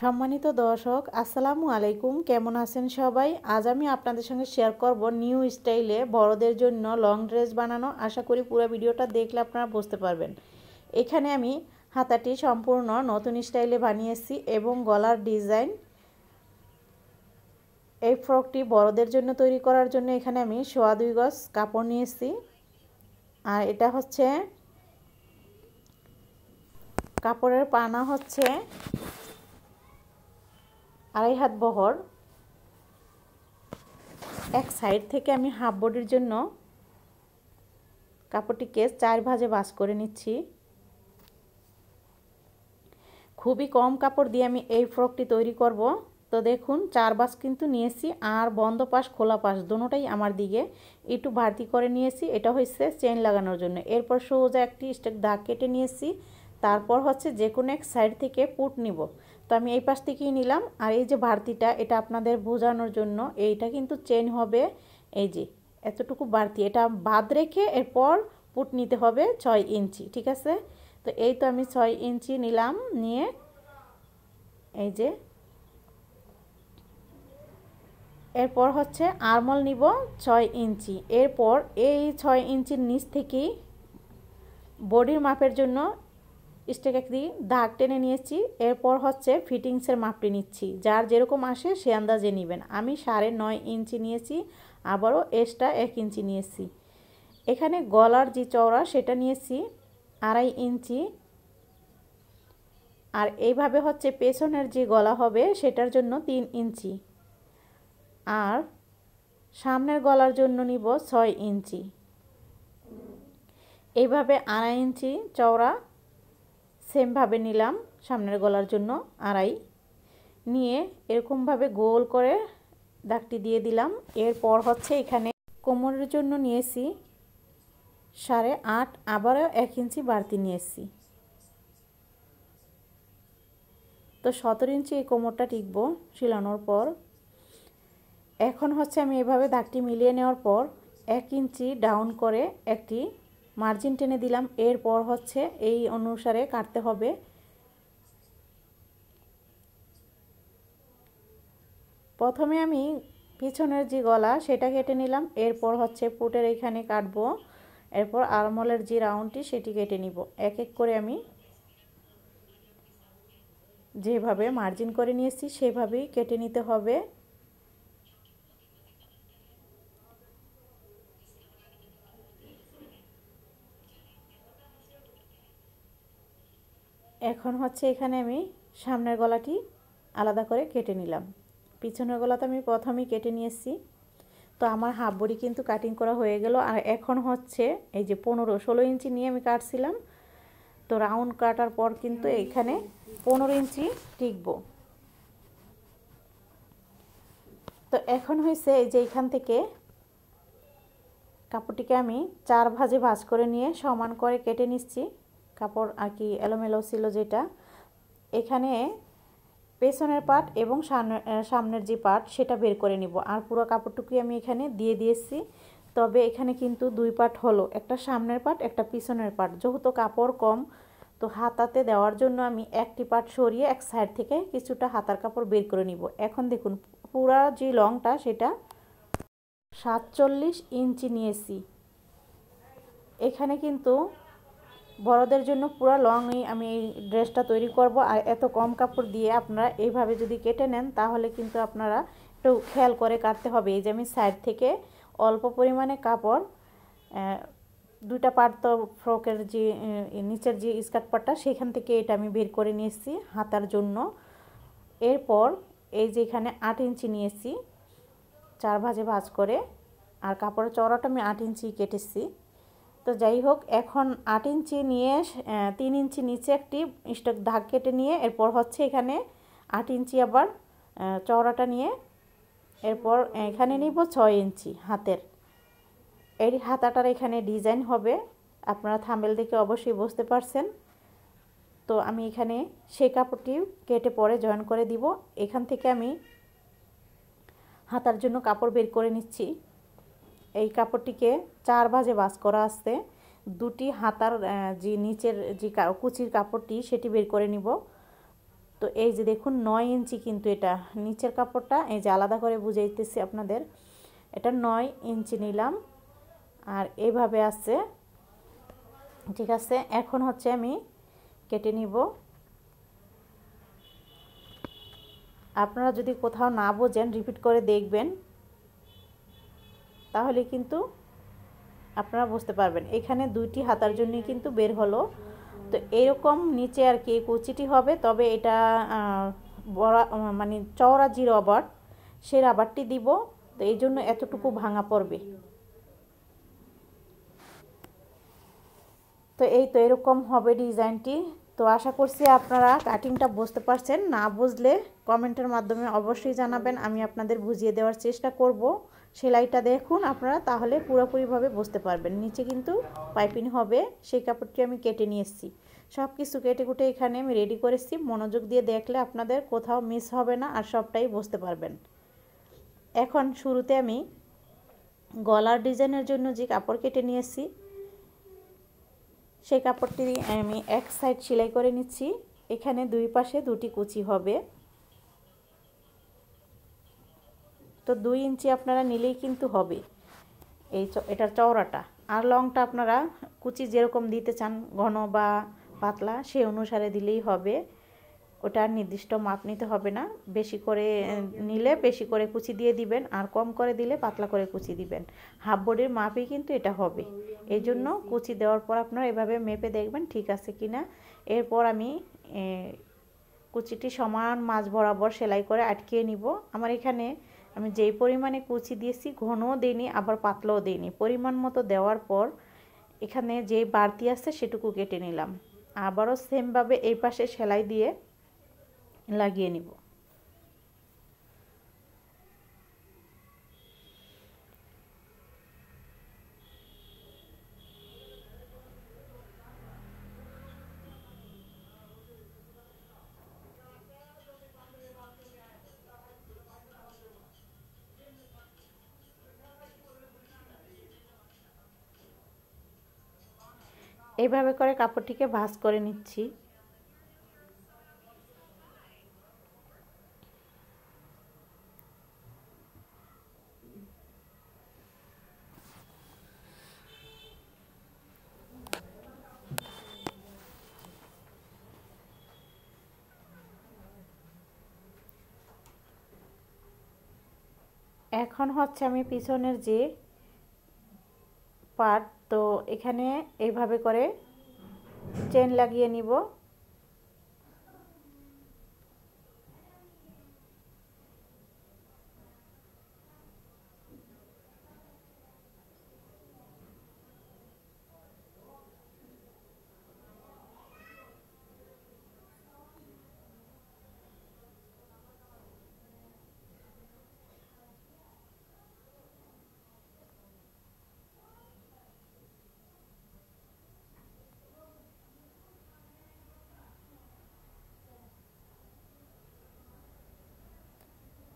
সম্মানিত দর্শক আসসালামু আলাইকুম, কেমন আছেন সবাই। আজ আমি আপনাদের সঙ্গে শেয়ার করব নিউ স্টাইলে বড়দের জন্য লং ড্রেস বানানো। আশা করি পুরো ভিডিওটা দেখলে আপনারা বুঝতে পারবেন। এখানে আমি হাতাটি সম্পূর্ণ নতুন স্টাইলে বানিয়েছি এবং গলার ডিজাইন। এই ফ্রকটি বড়দের জন্য তৈরি করার জন্য এখানে আমি 2.25 গজ কাপড় নিয়েছি। আর এটা হচ্ছে কাপড়ের পানা হচ্ছে 2.5 হাত বহর। এক সাইড থেকে আমি হাফ বডির জন্য কাপড়টিকে 4 ভাঁজে ভাঁজ করে নিচ্ছি। খুবই কম কাপড় দিয়ে আমি এই ফ্রকটি তৈরি করব। তো দেখুন 4 ভাঁজ কিন্তু নিয়েছি, আর বন্ধ পাশ খোলা পাশ দুটোটাই আমার দিকে একটু বাড়তি করে নিয়েছি। এটা হচ্ছে চেন লাগানোর জন্য। এরপর সোজা একটি স্টেপ দাগ কেটে নিয়েছি। তারপর হচ্ছে যে কোনো এক সাইড থেকে পুট নিব। তো আমি এই পাশ থেকেই নিলাম। আর এই যে বাড়তিটা, এটা আপনাদের বোঝানোর জন্য, এইটা কিন্তু চেন হবে। এই যে এতটুকু বাড়তি, এটা বাদ রেখে এরপর পুট নিতে হবে 6 ইঞ্চি, ঠিক আছে। তো এই তো আমি 6 ইঞ্চি নিলাম, নিয়ে এই যে এরপর হচ্ছে আরমল নিব 6 ইঞ্চি। এরপর এই 6 ইঞ্চির নিচ থেকেই বডির মাপের জন্য স্টেক একটি দাগ টেনে নিয়েছি। এরপর হচ্ছে ফিটিংসের মাপটি নিচ্ছি, যার যেরকম আসে সে আন্দাজে নেবেন। আমি 9.5 ইঞ্চি নিয়েছি, আবারও এক্সট্রা 1 ইঞ্চি নিয়েছি। এখানে গলার যে চওড়া সেটা নিয়েছি 2.5 ইঞ্চি। আর এইভাবে হচ্ছে পেছনের যে গলা হবে সেটার জন্য 3 ইঞ্চি। আর সামনের গলার জন্য নিব 6 ইঞ্চি। এইভাবে 2.5 ইঞ্চি চওড়া সেমভাবে নিলাম সামনের গলার জন্য 2.5 নিয়ে এরকমভাবে গোল করে দাগটি দিয়ে দিলাম। এরপর হচ্ছে এখানে কোমরের জন্য নিয়েছি 8.5, আবারও 1 ইঞ্চি বাড়তি নিয়েছি। তো 17 ইঞ্চি এই কোমরটা টিকবো সিলানোর পর। এখন হচ্ছে আমি এভাবে দাগটি মিলিয়ে নেওয়ার পর 1 ইঞ্চি ডাউন করে একটি মার্জিন টেনে দিলাম। এরপর হচ্ছে এই অনুসারে কাটতে হবে। প্রথমে আমি পিছনের যে গলা সেটা কেটে নিলাম। এরপর হচ্ছে পুটের এখানে কাটবো। এরপর আরমলের যে রাউন্ডটি সেটি কেটে নিব। এক এক করে আমি যেভাবে মার্জিন করে নিয়েছি সেভাবেই কেটে নিতে হবে। এখন হচ্ছে এখানে আমি সামনের গলাটি আলাদা করে কেটে নিলাম। পিছনের গলাটা আমি প্রথমেই কেটে নিয়েছি। তো আমার হাফ বডি কিন্তু কাটিং করা হয়ে গেল। আর এখন হচ্ছে এই যে 16 ইঞ্চি নিয়ে আমি কাটছিলাম। তো রাউন্ড কাটার পর কিন্তু এখানে 15 ইঞ্চি টিকবো। তো এখন হয়েছে এই যে এখান থেকে কাপড়টিকে আমি 4 ভাঁজে ভাঁজ করে নিয়ে সমান করে কেটে নিচ্ছি। কাপড় আর কি এলোমেলো ছিল যেটা, এখানে পেছনের পার্ট এবং সামনের যে পার্ট সেটা বের করে নিব। আর পুরো কাপড়টুকুই আমি এখানে দিয়ে দিয়েছি। তবে এখানে কিন্তু 2 পার্ট হলো, একটা সামনের পার্ট একটা পিছনের পার্ট। যেহেতু কাপড় কম, তো হাতাতে দেওয়ার জন্য আমি একটি পার্ট সরিয়ে এক সাইড থেকে কিছুটা হাতার কাপড় বের করে নিব। এখন দেখুন পুরা যে লংটা সেটা 47 ইঞ্চি নিয়েছি। এখানে কিন্তু বড়দের জন্য পুরো লংই আমি এই ড্রেসটা তৈরি করব। আর এত কম কাপড় দিয়ে আপনারা এইভাবে যদি কেটে নেন তাহলে কিন্তু আপনারা একটু খেয়াল করে কাটতে হবে। এই যে আমি সাইড থেকে অল্প পরিমাণে কাপড়, 2টা পার্ট তো ফ্রকের যে নিচের যে স্কার্ট পার্টটা সেখান থেকে এটা আমি বের করে নিয়েছি হাতার জন্য। এরপর এই যে এখানে 8 ইঞ্চি নিয়েছি 4 ভাঁজে ভাঁজ করে। আর কাপড়ের চওড়াটা আমি 8 ইঞ্চি কেটেছি। তো যাই হোক, এখন 8 ইঞ্চি নিয়ে 3 ইঞ্চি নিচে একটি স্টেপ দাগ কেটে নিয়ে এরপর হচ্ছে এখানে 8 ইঞ্চি আবার চওড়াটা নিয়ে এরপর এখানে নিব 6 ইঞ্চি হাতের। এই হাতাটার এখানে ডিজাইন হবে, আপনারা থাম্বনেল দেখে অবশ্যই বুঝতে পারছেন। তো আমি এখানে সেই কাপড়টি কেটে পরে জয়েন করে দিব। এখান থেকে আমি হাতার জন্য কাপড় বের করে নিচ্ছি। এই কাপড়টিকে 4 ভাঁজে ভাঁজ করা আছে। 2টি হাতার যে নিচের যে কুচির কাপড়টি সেটি বের করে নিব। তো এই যে দেখুন 9 ইঞ্চি কিন্তু এটা নিচের কাপড়টা, এই যে আলাদা করে বুঝাইতেছি আপনাদের, এটা 9 ইঞ্চি নিলাম আর এইভাবে আছে। ঠিক আছে, এখন হচ্ছে আমি কেটে নিব। আপনারা যদি কোথাও না বোঝেন রিপিট করে দেখবেন, তাহলে কিন্তু আপনারা বুঝতে পারবেন। এখানে 2টি হাতার জন্যই কিন্তু বের হলো। তো এরকম নিচে আর কি কুচিটি হবে, তবে এটা বড় মানে চওড়া যে রবার, সেই রাবারটি দিব। তো এই জন্য এতটুকু ভাঙা পড়বে। তো এই তো এরকম হবে ডিজাইনটি। তো আশা করছি আপনারা কাটিংটা বুঝতে পারছেন। না বুঝলে কমেন্টের মাধ্যমে অবশ্যই জানাবেন, আমি আপনাদের বুঝিয়ে দেওয়ার চেষ্টা করব। সেলাইটা দেখুন আপনারা, তাহলে পুরোপুরিভাবে বুঝতে পারবেন। নিচে কিন্তু পাইপিং হবে, সেই কাপড়টি আমি কেটে নিয়ে এসেছি। সব কিছু কেটে কুটে এখানে আমি রেডি করেছি। মনোযোগ দিয়ে দেখলে আপনাদের কোথাও মিস হবে না আর সবটাই বুঝতে পারবেন। এখন শুরুতে আমি গলার ডিজাইনের জন্য যে কাপড় কেটে নিয়েছি, সেই কাপড়টি আমি এক সাইড সেলাই করে নিচ্ছি। এখানে দুই পাশে 2টি কুচি হবে। তো 2 ইঞ্চি আপনারা নিলেই কিন্তু হবে এটার চওড়াটা। আর লংটা আপনারা কুচি যেরকম দিতে চান, ঘন বা পাতলা, সেই অনুসারে দিলেই হবে। ওটার নির্দিষ্ট মাপ নিতে হবে না। বেশি করে নিলে বেশি করে কুচি দিয়ে দিবেন, আর কম করে দিলে পাতলা করে কুচি দিবেন। হাফ বডির মাপই কিন্তু এটা হবে। এই জন্য কুচি দেওয়ার পর আপনারা এভাবে মেপে দেখবেন ঠিক আছে কিনা। এরপর আমি কুচিটি সমান মাঝ বরাবর সেলাই করে আটকিয়ে নিব। আমার এখানে আমি যেই পরিমাণে কুচি দিয়েছি, ঘনও দিইনি আবার পাতলাও দিইনি, পরিমাণ মতো দেওয়ার পর এখানে যেই বাড়তি আছে সেটুকু কেটে নিলাম। আবারও সেমভাবে এই পাশে সেলাই দিয়ে লাগিয়ে নিব। এইভাবে করে কাপড়টিকে ভাঁজ করে নিচ্ছি। এখন হচ্ছে আমি পিছনের যে পার্ট, তো এখানে এইভাবে করে চেন লাগিয়ে নিব।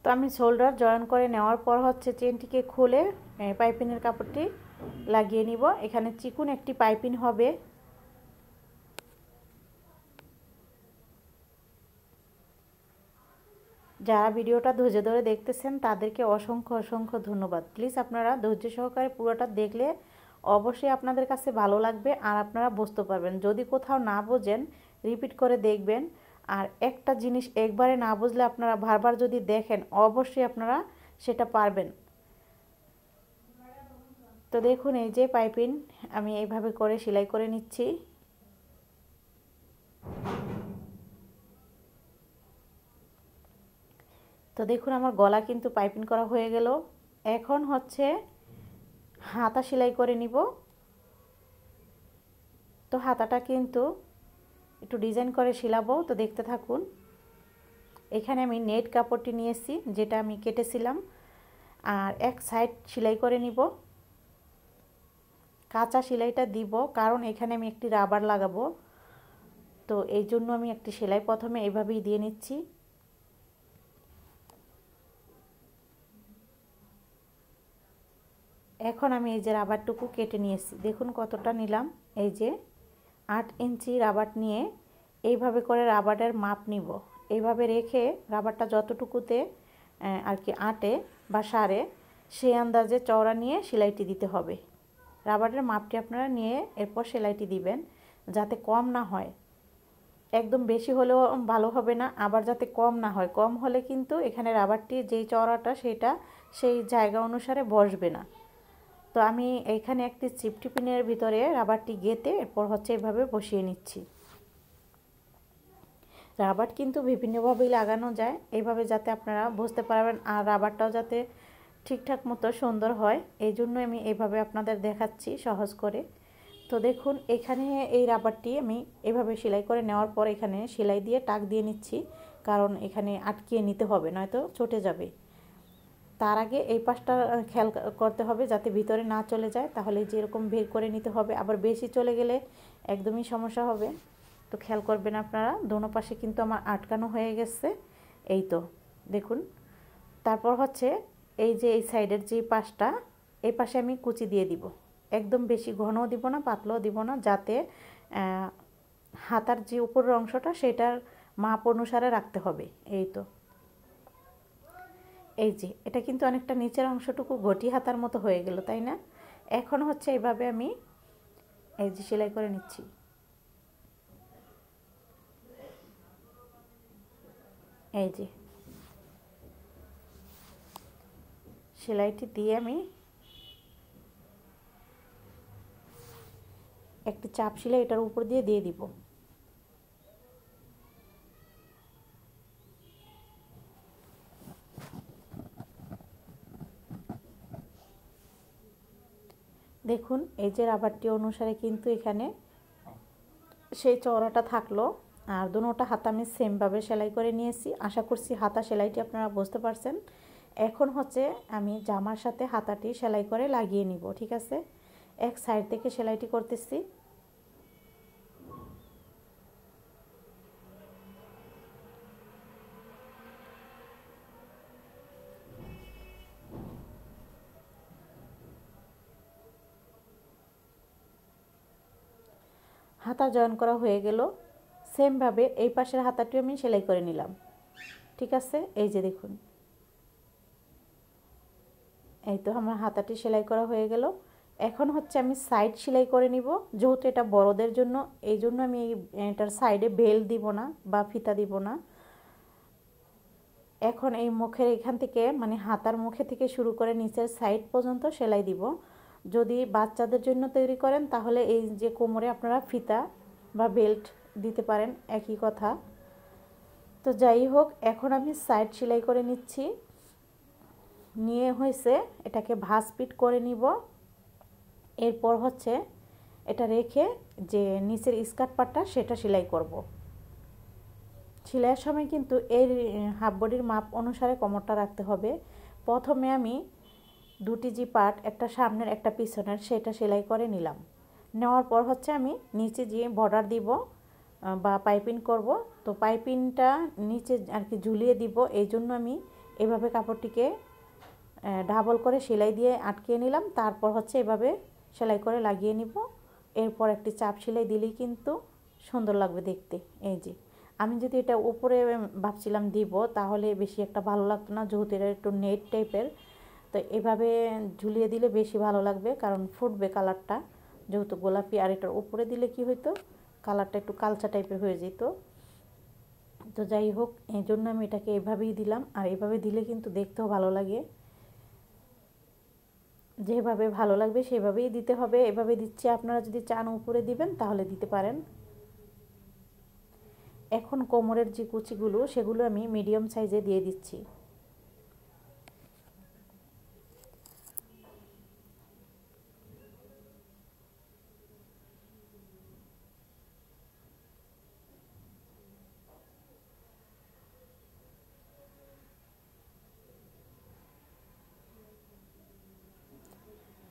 তো আমি শোল্ডার জয়েন করে নেওয়ার পর হচ্ছে চেনটিকে খুলে পাইপিনের কাপড়টি লাগিয়ে নিব। এখানে চিকুন একটি পাইপিন হবে। যারা ভিডিওটা ধৈর্য ধরে দেখতেছেন তাদেরকে অসংখ্য অসংখ্য ধন্যবাদ। প্লিজ আপনারা ধৈর্য সহকারে পুরোটা দেখলে অবশ্যই আপনাদের কাছে ভালো লাগবে আর আপনারা বুঝতে পারবেন। যদি কোথাও না বোঝেন রিপিট করে দেখবেন। আর একটা জিনিস একবারে না বুঝলে আপনারা বারবার যদি দেখেন অবশ্যই আপনারা সেটা পারবেন। তো দেখুন এই যে পাইপিং আমি এইভাবে করে সেলাই করে নিচ্ছি। তো দেখুন আমার গলা কিন্তু পাইপিং করা হয়ে গেল। এখন হচ্ছে হাতা সেলাই করে নিব। তো হাতাটা কিন্তু একটু ডিজাইন করে সেলাবো, তো দেখতে থাকুন। এখানে আমি নেট কাপড়টি নিয়েছি যেটা আমি কেটেছিলাম, আর এক সাইড সেলাই করে নিব। কাঁচা সেলাইটা দিব কারণ এখানে আমি একটি রাবার লাগাবো। তো এই জন্য আমি একটি সেলাই প্রথমে এইভাবেই দিয়ে নিচ্ছি। এখন আমি এই যে রাবারটুকু কেটে নিয়েছি, দেখুন কতটা নিলাম। এই যে 8 ইঞ্চি রাবার নিয়ে এইভাবে করে রাবারের মাপ নিব। এইভাবে রেখে রাবারটা যতটুকুতে আর কি আটে বা সারে সেই আন্দাজে চওড়া নিয়ে সেলাইটি দিতে হবে। রাবারের মাপটি আপনারা নিয়ে এরপর সেলাইটি দিবেন, যাতে কম না হয়। একদম বেশি হলেও ভালো হবে না, আবার যাতে কম না হয়। কম হলে কিন্তু এখানে রাবারটি যেই চওড়াটা সেটা সেই জায়গা অনুসারে বসবে না। তো আমি এইখানে একটি সিফটি পিনের ভিতরে রাবারটি গেঁথে এরপর হচ্ছে এভাবে বসিয়ে নিচ্ছি। রাবার কিন্তু বিভিন্নভাবেই লাগানো যায়, এইভাবে যাতে আপনারা বুঝতে পারবেন আর রাবারটাও যাতে ঠিকঠাক মতো সুন্দর হয়, এই জন্য আমি এইভাবে আপনাদের দেখাচ্ছি সহজ করে। তো দেখুন এখানে এই রাবারটি আমি এভাবে সেলাই করে নেওয়ার পর এখানে সেলাই দিয়ে টাক দিয়ে নিচ্ছি, কারণ এখানে আটকিয়ে নিতে হবে, নয়তো চটে যাবে। তার আগে এই পাশটা খেয়াল করতে হবে যাতে ভিতরে না চলে যায়, তাহলে যেরকম বের করে নিতে হবে। আবার বেশি চলে গেলে একদমই সমস্যা হবে। তো খেয়াল করবেন আপনারা, দোনো পাশে কিন্তু আমার আটকানো হয়ে গেছে। এই তো দেখুন। তারপর হচ্ছে এই যে এই সাইডের যে পাশটা, এই পাশে আমি কুচি দিয়ে দিব। একদম বেশি ঘনও দিব না, পাতলাও দিব না, যাতে হাতার যে উপরের অংশটা সেটার মাপ অনুসারে রাখতে হবে। এই তো এই যে এটা কিন্তু অনেকটা নিচের অংশটুকু ঘটি হাতার মতো হয়ে গেল, তাই না? এখন হচ্ছে এইভাবে আমি এই যে সেলাই করে নিচ্ছি। এই যে সেলাইটি দিয়ে আমি একটি চাপ সেলাই এটার উপর দিয়ে দিব। দেখুন এই যে রাবারটি অনুসারে কিন্তু এখানে সেই চওড়াটা থাকলো, আর দুটোটা হাতা আমি সেমভাবে সেলাই করে নিয়েছি। আশা করছি হাতা সেলাইটি আপনারা বুঝতে পারছেন। এখন হচ্ছে আমি জামার সাথে হাতাটি সেলাই করে লাগিয়ে নিব, ঠিক আছে? এক সাইড থেকে সেলাইটি করতেছি। হাতা জয়েন করা হয়ে গেল। সেমভাবে এই পাশের হাতাটিও আমি সেলাই করে নিলাম, ঠিক আছে? এই যে দেখুন, এই তো আমার হাতাটি সেলাই করা হয়ে গেল। এখন হচ্ছে আমি সাইড সেলাই করে নিব, যেহেতু এটা বড়দের জন্য, এই জন্য আমি এটার সাইডে বেল দিব না বা ফিতা দিব না। এখন এই মুখের এখান থেকে মানে হাতার মুখে থেকে শুরু করে নিচের সাইড পর্যন্ত সেলাই দিব। যদি বাচ্চাদের জন্য তৈরি করেন তাহলে এই যে কোমরে আপনারা ফিতা বা বেল্ট দিতে পারেন, একই কথা। তো যাই হোক, এখন আমি সাইড সেলাই করে নিচ্ছি। নিয়ে হয়েছে এটাকে ভাঁজ পিট করে নিব। এরপর হচ্ছে এটা রেখে যে নিচের স্কার্ট পাটটা সেটা সেলাই করব। সেলাইয়ের সময় কিন্তু এর হাফ বডির মাপ অনুসারে কোমরটা রাখতে হবে। প্রথমে আমি দুটি যে পার্ট, একটা সামনের একটা পিছনের, সেটা সেলাই করে নিলাম। নেওয়ার পর হচ্ছে আমি নিচে যে বর্ডার দিব বা পাইপিং করব, তো পাইপিংটা নিচে আর কি ঝুলিয়ে দিব। এই জন্য আমি এভাবে কাপড়টিকে ডাবল করে সেলাই দিয়ে আটকিয়ে নিলাম। তারপর হচ্ছে এভাবে সেলাই করে লাগিয়ে নিব। এরপর একটি চাপ সেলাই দিলেই কিন্তু সুন্দর লাগবে দেখতে। এই যে আমি যদি এটা উপরে ভাবছিলাম দিব, তাহলে বেশি একটা ভালো লাগতো না, যেহেতু এটা একটু নেট টাইপের। তো এভাবে ঝুলিয়ে দিলে বেশি ভালো লাগবে, কারণ ফুটবে কালারটা, যেহেতু গোলাপি। আর এটার উপরে দিলে কি হইতো, কালারটা একটু কালচা টাইপের হয়ে যেত। তো যাই হোক, এই জন্য আমি এটাকে এভাবেই দিলাম। আর এভাবে দিলে কিন্তু দেখতেও ভালো লাগে। যেভাবে ভালো লাগবে সেভাবেই দিতে হবে। এভাবে দিচ্ছি, আপনারা যদি চান উপরে দিবেন তাহলে দিতে পারেন। এখন কোমরের যে কুচিগুলো সেগুলো আমি মিডিয়াম সাইজে দিয়ে দিচ্ছি।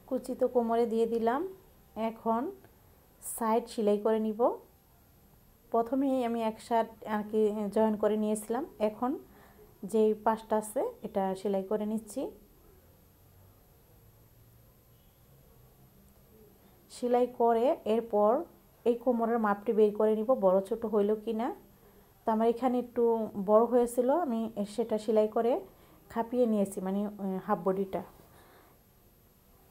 কুচি তো কোমরে দিয়ে দিলাম। এখন সাইড সেলাই করে নিব। প্রথমেই আমি এক সাইড আর কি জয়েন করে নিয়েছিলাম, এখন যেই পাশটা আছে এটা সেলাই করে নিচ্ছি। সেলাই করে এরপর এই কোমরের মাপটি বের করে নিব, বড় ছোট হইল কি না। তো আমার এখানে একটু বড় হয়েছিল, আমি সেটা সেলাই করে খাপিয়ে নিয়েছি, মানে হাফ বডিটা।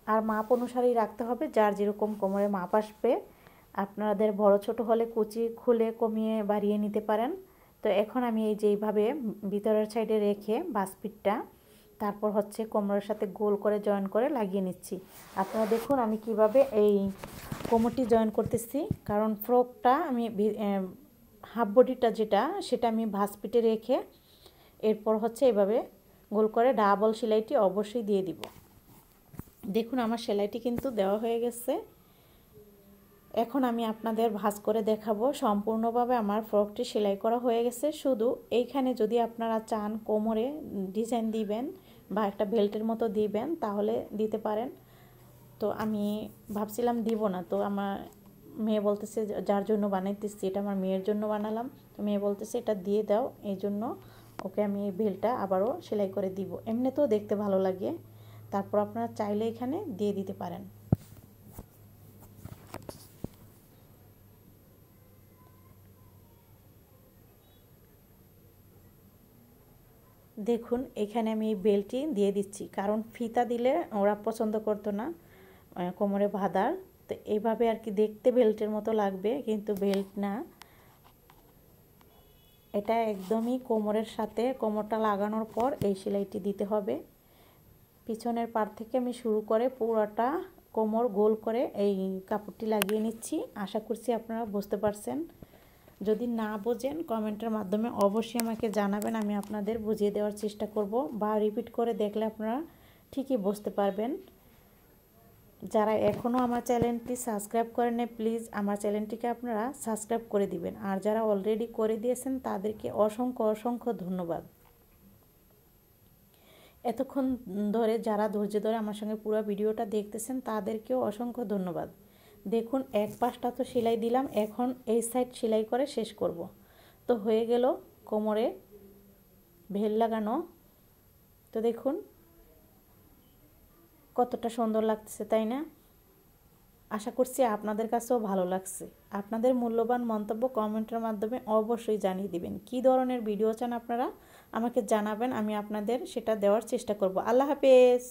আর মাপ অনুসারেই রাখতে হবে, যার যেরকম কোমরে মাপ আসবে। আপনাদের বড় ছোট হলে কুচি খুলে কমিয়ে বাড়িয়ে নিতে পারেন। তো এখন আমি এই যে এইভাবে ভিতরের সাইডে রেখে বাসপিটটা তারপর হচ্ছে কোমরের সাথে গোল করে জয়েন করে লাগিয়ে নিচ্ছি। আপনারা দেখুন আমি কিভাবে এই কোমরটি জয়েন করতেছি, কারণ ফ্রকটা আমি হাফ বডিটা যেটা সেটা আমি ভাঁজপিটে রেখে এরপর হচ্ছে এইভাবে গোল করে ডাবল সেলাইটি অবশ্যই দিয়ে দিব। দেখুন আমার সেলাইটি কিন্তু দেওয়া হয়ে গেছে। এখন আমি আপনাদের ভাঁজ করে দেখাবো। সম্পূর্ণভাবে আমার ফ্রকটি সেলাই করা হয়ে গেছে। শুধু এইখানে যদি আপনারা চান কোমরে ডিজাইন দিবেন বা একটা বেল্টের মতো দিবেন তাহলে দিতে পারেন। তো আমি ভাবছিলাম দিব না, তো আমার মেয়ে বলতেছে যার জন্য বানাইতেছি এটা আমার মেয়ের জন্য বানালাম, তো মেয়ে বলতেছে এটা দিয়ে দাও, এই জন্য ওকে আমি এই বেলটা আবারও সেলাই করে দিব। এমনিতেও দেখতে ভালো লাগে, তারপর আপনারা চাইলে এখানে দিয়ে দিতে পারেন। দেখুন এখানে আমি এই বেল্টটি দিয়ে দিচ্ছি, কারণ ফিতা দিলে ওরা পছন্দ করতো না কোমরে বাঁধার। তো এইভাবে আর কি দেখতে বেল্টের মতো লাগবে, কিন্তু বেল্ট না, এটা একদমই কোমরের সাথে কোমরটা লাগানোর পর এই সেলাইটি দিতে হবে। পিছনের পাড় থেকে আমি শুরু করে পুরোটা কোমর গোল করে এই কাপড়টি লাগিয়ে নিচ্ছি। আশা করছি আপনারা বুঝতে পারছেন। যদি না বোঝেন কমেন্টের মাধ্যমে অবশ্যই আমাকে জানাবেন, আমি আপনাদের বুঝিয়ে দেওয়ার চেষ্টা করব, বা রিপিট করে দেখলে আপনারা ঠিকই বুঝতে পারবেন। যারা এখনও আমার চ্যানেলটি সাবস্ক্রাইব করেন নাই, প্লিজ আমার চ্যানেলটিকে আপনারা সাবস্ক্রাইব করে দিবেন। আর যারা অলরেডি করে দিয়েছেন তাদেরকে অসংখ্য অসংখ্য ধন্যবাদ। এতক্ষণ ধরে যারা ধৈর্য ধরে আমার সঙ্গে পুরো ভিডিওটা দেখতেছেন তাদেরকেও অসংখ্য ধন্যবাদ। দেখুন এক পাশটা তো সেলাই দিলাম, এখন এই সাইড সেলাই করে শেষ করব। তো হয়ে গেল কোমরে ভেল লাগানো। তো দেখুন কতটা সুন্দর লাগতেছে, তাই না? আশা করছি আপনাদের কাছেও ভালো লাগছে। আপনাদের মূল্যবান মন্তব্য কমেন্টের মাধ্যমে অবশ্যই জানিয়ে দিবেন। কী ধরনের ভিডিও চান আপনারা আমাকে জানাবেন, আমি আপনাদের সেটা দেওয়ার চেষ্টা করব। আল্লাহ হাফেজ।